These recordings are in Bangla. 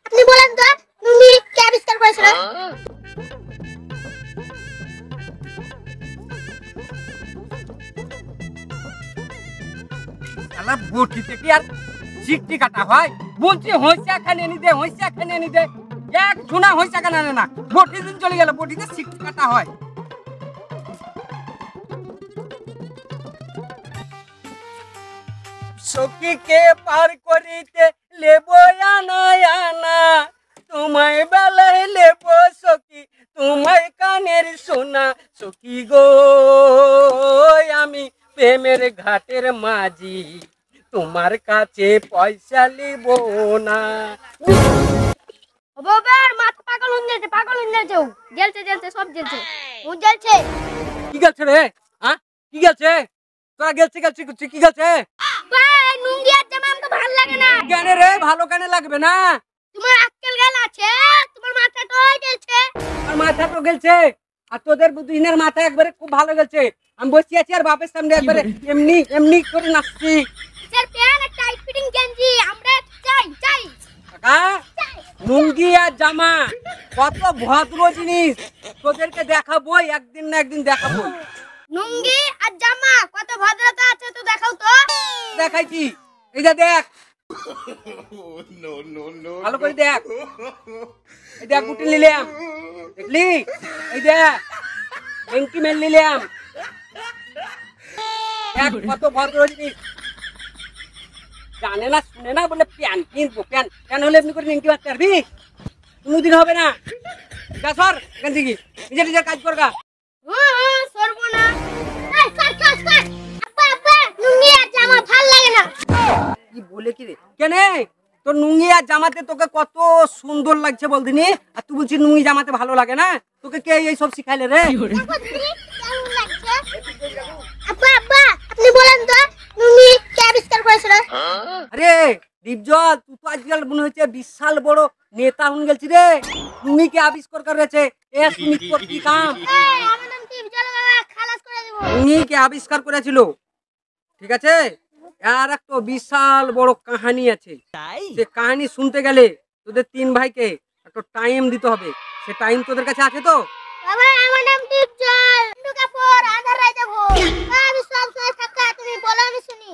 আপনি বলেন তো নুঙ্গি কে আবিষ্কার করেছিল? বটি থেকে আর চিকটি কাটা হয়? বলছি হইসা খানে এনে দে, হইসা খানে এনে দে। এক ঝুনা হইসা খানে আনে না, বটি দিন চলে গেল, বটিতে চিকটি কাটা হয়। সখীকে পার করিতে লেবো আনা আনা, তোমায় বেলায় লেবো সখী, তোমায় কানের সোনা। সখী গো আমি প্রেমের ঘাটের মাঝি, তোমার কাছে পয়সা লিব না। বাবার মাথা পাগল হয়ে যাচ্ছে, পাগল হয়ে যাচ্ছে, জ্বলছে জ্বলছে সব জ্বলছে, ও জ্বলছে। কি গেছে রে? হ্যাঁ কি গেছে? তোরা গেছে গেছে করছিস, কি গেছে? ভাই নুঙ্গি আর জামা আমাকে ভালো লাগে না। কেন রে? ভালো কেন লাগবে না? তোমার আক্কেল গেল আছে, তোমার মাথাটা হয়ে গেছে। আর মাথা তো গেছে, আর তোদের দুদিনের মাথা একবারে খুব ভালো গেছে। আমি বসে আছি আর বাপের সামনে একবারে এমনি এমনি করে নাচছি। স্যার প্যান্ট আর টাইট ফিটিং গেঞ্জি আমরা চাই চাই। কাকা লুঙ্গি আর জামা কত ভদ্র জিনিস, তোদেরকে দেখাবো একদিন না একদিন দেখাবো। লুঙ্গি আর জামা কত ভদ্রতা আছে তো দেখাও তো। দেখাইছি, এই যে দেখ, ভালো করে দেখ, এই দেখ গুটি নিলাম, দেখলি? এই দেখ বেঙ্কি মেল নিলাম, দেখ কত ভদ্র জিনিস। জানে না শুনে না বলে প্যান কিনবো, প্যান প্যান হলে এমনি করে নিংটি মারতে পারবি? কোনোদিন হবে না। যা সর এখান থেকে, নিজের নিজের কাজ করগা। সরবো না। এই সর সর সর। আব্বা আব্বা লুঙ্গি আর জামা ভালো লাগে না। কি বলে কি রে? কেন তোর নুঙ্গি আর জামাতে তোকে কত সুন্দর লাগছে বলদিনি, আর তুই বলছিস নুঙ্গি জামাতে ভালো লাগে না? তোকে কে এই সব শিখাইলে রে? কেমন লাগছে? আব্বা আব্বা আপনি বলেন তো লুঙ্গি কে আবিষ্কার করেছিল? আরে দীপজল, তুই তো আজকাল মনে হচ্ছে বিশাল বড় নেতা হন গেছি রে। নুঙ্গি কে আবিষ্কার করেছে? এ সুমিত কি কাম? এই আমার নাম টিপজল বাবা, খালাস করে দেব। নুঙ্গি কে আবিষ্কার করেছিল, ঠিক আছে? আর একটা বিশাল বড় কাহিনী আছে। সে কাহিনী শুনতে গেলে তোদের তিন ভাইকে একটা টাইম দিতে হবে। সে টাইম তোদের কাছে আছে তো? বাবা আমার নাম টিপজল, কাপড় আধার রাই দেব। আমি সব সময় থাকা তুমি বলো আমি শুনি।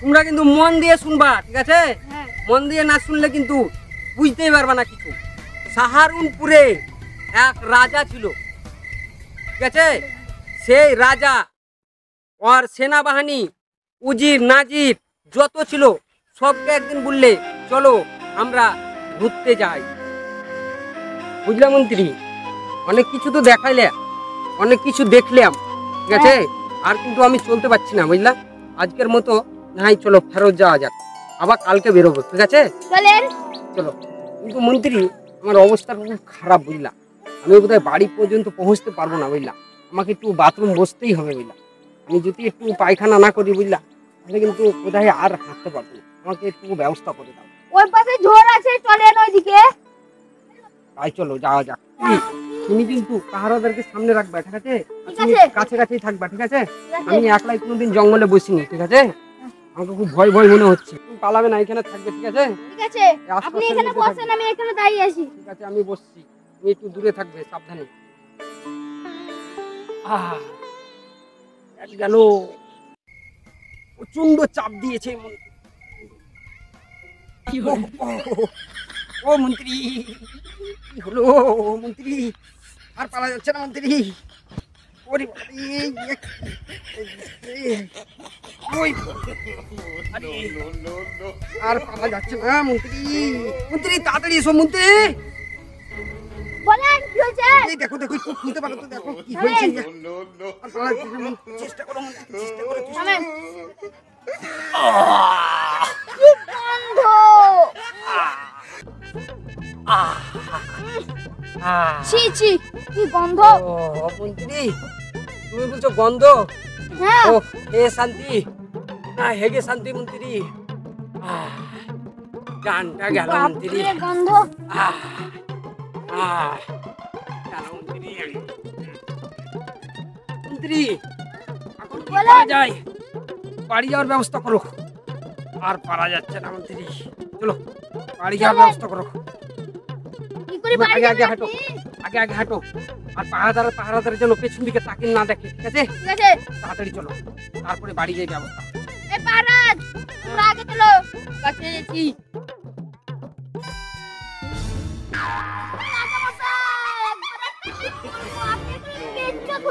তোমরা কিন্তু মন দিয়ে শুনবা, ঠিক আছে? হ্যাঁ। মন দিয়ে না শুনলে কিন্তু বুঝতেই পারবা না কিছু। সাহারুনপুরে এক রাজা ছিল, ঠিক আছে? সেই রাজা আর সেনাবাহিনী উজির নাজির যত ছিল সবকে একদিন বললে চলো আমরা ঘুরতে যাই। বুঝলা মন্ত্রী? অনেক কিছু তো দেখাইলে, অনেক কিছু দেখলাম, ঠিক আছে? আর কিন্তু আমি চলতে পারছি না, বুঝলা? আজকের মতো নাই, চলো ফেরত যাওয়া যাক, আবার কালকে বেরোবো, ঠিক আছে? চলেন। চলো। কিন্তু মন্ত্রী আমার অবস্থা খুব খারাপ, বুঝলা? আমি বোধহয় বাড়ি পর্যন্ত পৌঁছতে পারবো না, বুঝলা? আমাকে একটু বাথরুম বসতেই হবে, বুঝলা? আমি যদি একটু পায়খানা না করি, বুঝলা, তাহলে কিন্তু বোধহয় আর হাঁটতে পারবো না। আমাকে একটু ব্যবস্থা করে দাও। ওই পাশে ঝোর আছে, চলেন ওইদিকে। তাই চলো যাওয়া যাক। তুমি কিন্তু পাহারাদারকে সামনে রাখবা, ঠিক আছে? তুমি কাছে কাছেই থাকবা, ঠিক আছে? আমি একলাই কোনোদিন জঙ্গলে বসিনি, ঠিক আছে? আমাকে খুব ভয় ভয় মনে হচ্ছে। তুমি পালাবে না, এখানে থাকবে, ঠিক আছে? ঠিক আছে আপনি এখানে বসেন, আমি এখানে দাঁড়িয়ে আছি। ঠিক আছে আমি বসছি, তুমি একটু দূরে থাকবে, সাবধানে। গেল, প্রচন্ড চাপ দিয়েছে ও মন্ত্রী। কি হলো মন্ত্রী? আর পালা যাচ্ছে না মন্ত্রী। ওরে আর পালা যাচ্ছে না মন্ত্রী। মন্ত্রী তাড়াতাড়ি এসো মন্ত্রী। বলেন কি হয়েছে? এই দেখো দেখো, একটু খুলতে পারো তো, দেখো কি হয়েছে। আর পালা যাচ্ছে না, চেষ্টা করো মন্ত্রী, চেষ্টা করো। থামেন। বন্ধ। ছি ছি কি গন্ধ। মন্ত্রী তুমি বলছো গন্ধ? হ্যাঁ। ও হে শান্তি, না হেগে শান্তি মন্ত্রী। জানটা গেল মন্ত্রী। বাপরে গন্ধ। গেল মন্ত্রী। মন্ত্রী, এখন কি বলেন। করা যায়? বাড়ি যাওয়ার ব্যবস্থা করো। আর পারা যাচ্ছে না মন্ত্রী, চলো বাড়ি যাওয়ার চলেন। ব্যবস্থা করো। কি করে তুমি বাড়ি আগে আগে যাবেন হাঁটো, আপনি? আগে আগে হাঁটো। আর পাহারাদারের যেন পেছন দিকে তাকিয়ে না দেখে, ঠিক আছে? ঠিক আছে। তাড়াতাড়ি চলো, তারপরে বাড়ি যাই ব্যবস্থা। এই পারাজ, তোমরা আগে চলো। কাছে এসেছি।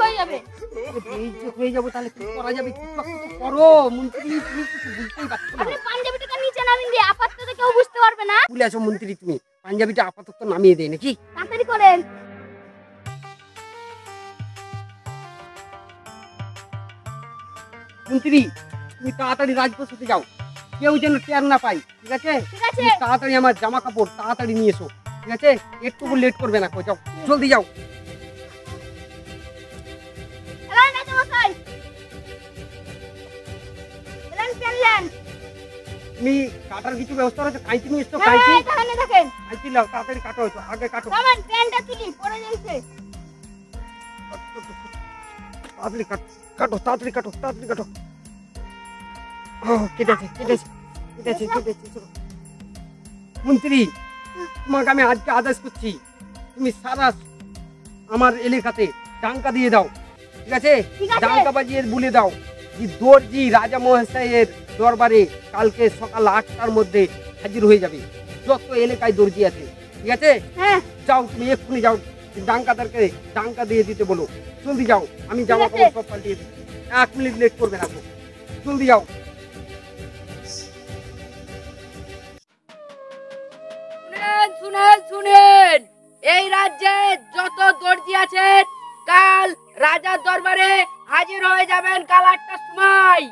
হয়ে যাবে। বেইজ্জত হয়ে যাবো, তাহলে কি করা যাবে? কিছু একটা তো করো মন্ত্রী, তুমি কিছু বুঝতেই পারছো না। আপনি পাঞ্জাবিটা নিচে নামিয়ে দিয়ে আপাতত কেউ বুঝতে পারবে না। ভুলে আছো মন্ত্রী, তুমি পাঞ্জাবিটা আপাতত নামিয়ে দেয় নাকি? তাড়াতাড়ি করেন। মন্ত্রী, তুমি তাড়াতাড়ি রাজপ্রাসাদে যাও, কেউ যেন টের না পাই, ঠিক আছে? ঠিক আছে। তুমি তাড়াতাড়ি আমার জামা কাপড় তাড়াতাড়ি নিয়ে এসো, ঠিক আছে? একটু লেট করবে না, যাও জলদি যাও। এলেন রাজা মশাই। এলেন পেলেন। তুমি কাটার কিছু ব্যবস্থা আছে? কাঁচি নিয়ে এসছো? হ্যাঁ, কাঁচি, এখানে দেখেন। কাঁচি লাও, তাড়াতাড়ি কাটো, হয়তো আগে কাটো। নামান প্যান্টটা তুলি পরে যাইছে। তাড়াতাড়ি কাটো, কাটো তাড়াতাড়ি কাটো, তাড়াতাড়ি কাটো। ও, কেটেছে কেটেছে কেটেছে কেটেছে, চলো। মন্ত্রী, তোমাকে আমি আজকে আদেশ করছি, তুমি সারা আমার এলাকাতে ডাঙ্কা দিয়ে দাও, ঠিক আছে? ঠিক আছে। ডাঙ্কা বাজিয়ে বলে দাও যে দর্জি রাজা মহাশয়ের দরবারে কালকে সকাল 8টার মধ্যে হাজির হয়ে যাবে, যত এলাকায় দর্জি আছে, ঠিক আছে? হ্যাঁ, যাও, তুমি এক্ষুনি যাও, ডাঙ্কাদারকে ডাঙ্কা দিয়ে দিতে বলো। জলদি যাও, আমি জামা ঠিক আছে। কাপড় সব পাল্টিয়ে দিই। 1 মিনিট লেট করবে না গো। জলদি যাও। শুনেন শুনেন শুনেন, এই রাজ্যে যত দর্জি আছেন কাল রাজার দরবারে হাজির হয়ে যাবেন কাল 8টার সময়।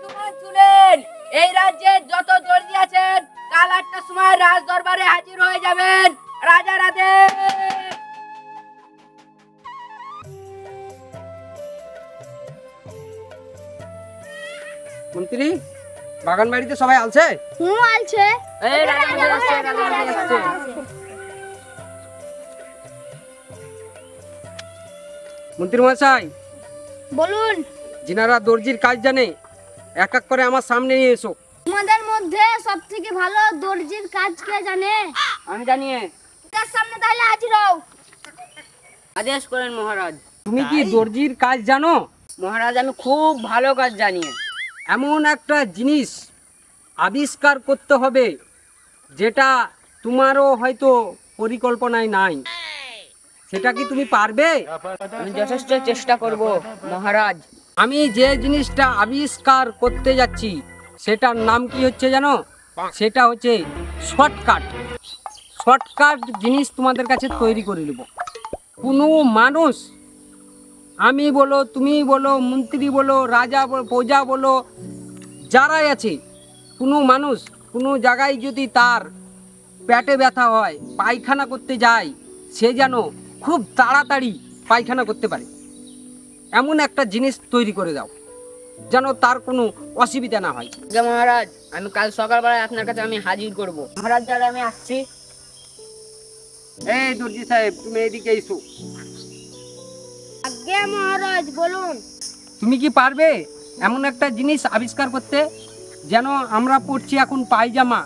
শুনেন শুনেন, এই রাজ্যে যত দর্জি আছেন কাল 8টার সময় রাজ দরবারে হাজির হয়ে যাবেন। রাজার আদেশ। মন্ত্রী, বাগান বাড়িতে সবাই আছে? হুম আলছে। এই রাজা মশাই আসছে, রাজা মশাই আসছে। মন্ত্রী মশাই, বলুন। যিনারা দর্জির কাজ জানে এক এক করে আমার সামনে নিয়ে এসো। তোমাদের মধ্যে সবথেকে ভালো দর্জির কাজ কে জানে? আমি জানি। তার সামনে তাহলে হাজির হও। আদেশ করেন মহারাজ। তুমি কি দর্জির কাজ জানো? মহারাজ আমি খুব ভালো কাজ জানি। এমন একটা জিনিস আবিষ্কার করতে হবে যেটা তোমারও হয়তো পরিকল্পনায় নাই, সেটা কি তুমি পারবে? আমি যথেষ্ট চেষ্টা করব মহারাজ। আমি যে জিনিসটা আবিষ্কার করতে যাচ্ছি সেটার নাম কি হচ্ছে জানো? সেটা হচ্ছে শর্টকাট। শর্টকাট জিনিস তোমাদের কাছে তৈরি করে নেব। কোনো মানুষ, আমি বলো, তুমি বলো, মন্ত্রী বলো, রাজা বলো, প্রজা বলো, যারাই আছে, কোনো মানুষ কোনো জায়গায় যদি তার পেটে ব্যথা হয়, পায়খানা করতে যায়, সে যেন খুব তাড়াতাড়ি পায়খানা করতে পারে এমন একটা জিনিস তৈরি করে দাও, যেন তার কোনো অসুবিধা না হয়। যে মহারাজ, আমি কাল সকালবেলায় আপনার কাছে আমি হাজির করব। মহারাজ যারা আমি আসছি। এই দর্জি সাহেব, তুমি এদিকে এসো। আজ্ঞে মহারাজ, বলুন। তুমি কি পারবে এমন একটা জিনিস আবিষ্কার করতে, যেন আমরা পড়ছি এখন পায়জামা,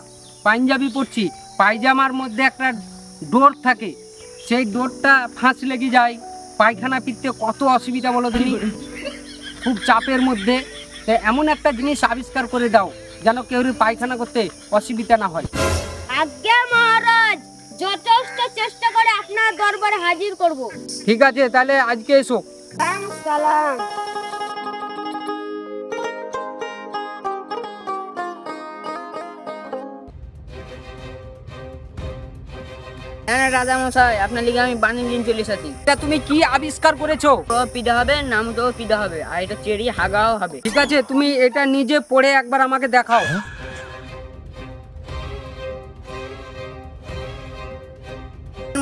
পাঞ্জাবি পড়ছি, পায়জামার মধ্যে একটা ডোর থাকে, সেই ডোরটা ফাঁস লেগে যায়, পায়খানা ফিরতে কত অসুবিধা বলো তুমি, খুব চাপের মধ্যে। তো এমন একটা জিনিস আবিষ্কার করে দাও যেন কেউ পায়খানা করতে অসুবিধা না হয়। আজ্ঞে মহারাজ, যথেষ্ট চেষ্টা করে আপনার দরবারে হাজির করব। ঠিক আছে, তাহলে আজকে এসো। সালাম। হ্যাঁ রাজা মশাই, আপনার লিগে আমি বানিয়ে দিন চলে এসেছি। এটা তুমি কি আবিষ্কার করেছো? তো পিঠা হবে, নামটাও পিঠা হবে, আর এটা চেরি হাগাও হবে। ঠিক আছে, তুমি এটা নিজে পড়ে একবার আমাকে দেখাও।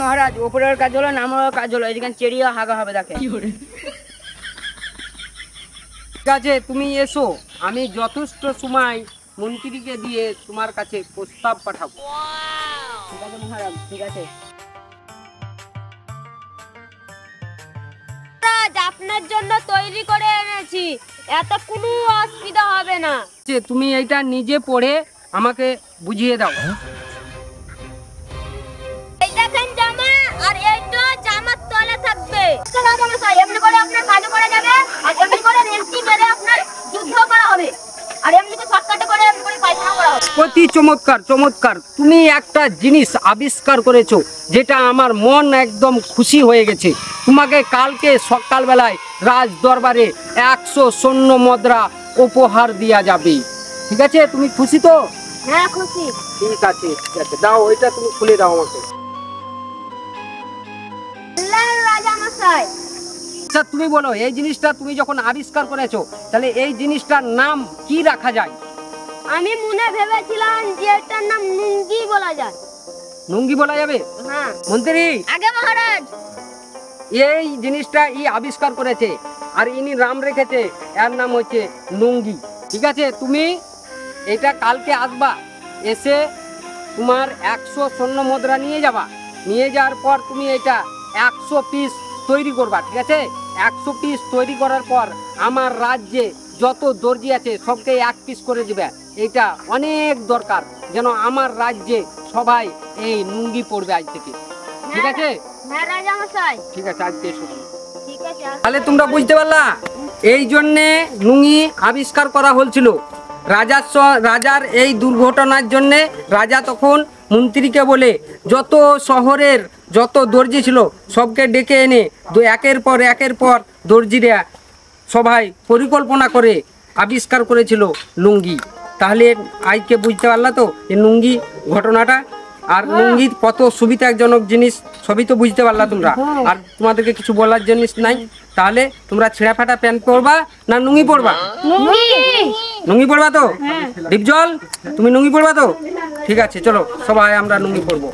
মহারাজ, ওপরের কাজ হলো, নামের কাজ হলো, এদিকে চেরিও হাগা হবে। দেখে ঠিক আছে, তুমি এসো, আমি যথেষ্ট সময় মন্ত্রীকে দিয়ে তোমার কাছে প্রস্তাব পাঠাবো। ঠিক আছে মহারাজ, ঠিক আছে। আপনার জন্য তৈরি করে এনেছি, এত কোনো অসুবিধা হবে না। যে তুমি এইটা নিজে পড়ে আমাকে বুঝিয়ে দাও। এই দেখেন জামা, আর এইটা জামার তলে থাকবে। রাজামশাই, এমনি করে আপনার কাজও করা যাবে, আর এমনি করে রেলটি মেরে আপনার যুদ্ধ করা হবে, আর এমনিতে শর্টকাটে করে এমনি করে পায়খানা করা হবে। অতি চমৎকার চমৎকার, তুমি একটা জিনিস আবিষ্কার করেছো যেটা আমার মন একদম খুশি হয়ে গেছে। তোমাকে কালকে সকালবেলায় রাজ দরবারে 100 স্বর্ণ মুদ্রা উপহার দেওয়া যাবে। ঠিক আছে, তুমি খুশি তো? হ্যাঁ খুশি। ঠিক আছে ঠিক আছে, দাও ওইটা তুমি খুলে দাও আমাকে। রাজামশাই, আচ্ছা তুমি বলো, এই জিনিসটা তুমি যখন আবিষ্কার করেছো তাহলে এই জিনিসটার নাম কি রাখা যায়? আমি মনে ভেবেছিলাম যে এটার নাম নুঙ্গি বলা যায়। নুঙ্গি বলা যাবে? হ্যাঁ। মন্ত্রী, আগে মহারাজ। এই জিনিসটা আবিষ্কার করেছে আর ইনি নাম রেখেছে, এর নাম হচ্ছে নুঙ্গি। ঠিক আছে, তুমি এটা কালকে আসবা, এসে তোমার 100 স্বর্ণ মুদ্রা নিয়ে যাবা। নিয়ে যাওয়ার পর তুমি এটা 100 পিস তৈরি করবা। ঠিক আছে, 100 পিস তৈরি করার পর আমার রাজ্যে যত দর্জি আছে সবকে 1 পিস করে দিবে। এটা অনেক দরকার, যেন আমার রাজ্যে সবাই এই নুঙ্গি পড়বে আজ থেকে। ঠিক আছে? হ্যাঁ রাজামশাই। ঠিক আছে, আজকে এসো। ঠিক আছে। তাহলে তোমরা বুঝতে পারলা, এই জন্যে নুঙ্গি আবিষ্কার করা হয়েছিল। রাজার এই দুর্ঘটনার জন্যে রাজা তখন মন্ত্রীকে বলে যত শহরের যত দর্জি ছিল সবকে ডেকে এনে একের পর দর্জিরা সবাই পরিকল্পনা করে আবিষ্কার করেছিল লুঙ্গি। তাহলে আজকে বুঝতে পারলা তো এই লুঙ্গি ঘটনাটা, আর লুঙ্গি কত সুবিধাজনক জিনিস সবই তো বুঝতে পারলা তোমরা। আর তোমাদেরকে কিছু বলার জিনিস নাই। তাহলে তোমরা ছেঁড়া ফাটা প্যান্ট পরবা না লুঙ্গি পরবা? লুঙ্গি পরবা তো? ডিপজল, তুমি লুঙ্গি পরবা তো? ঠিক আছে, চলো সবাই আমরা লুঙ্গি পরবো।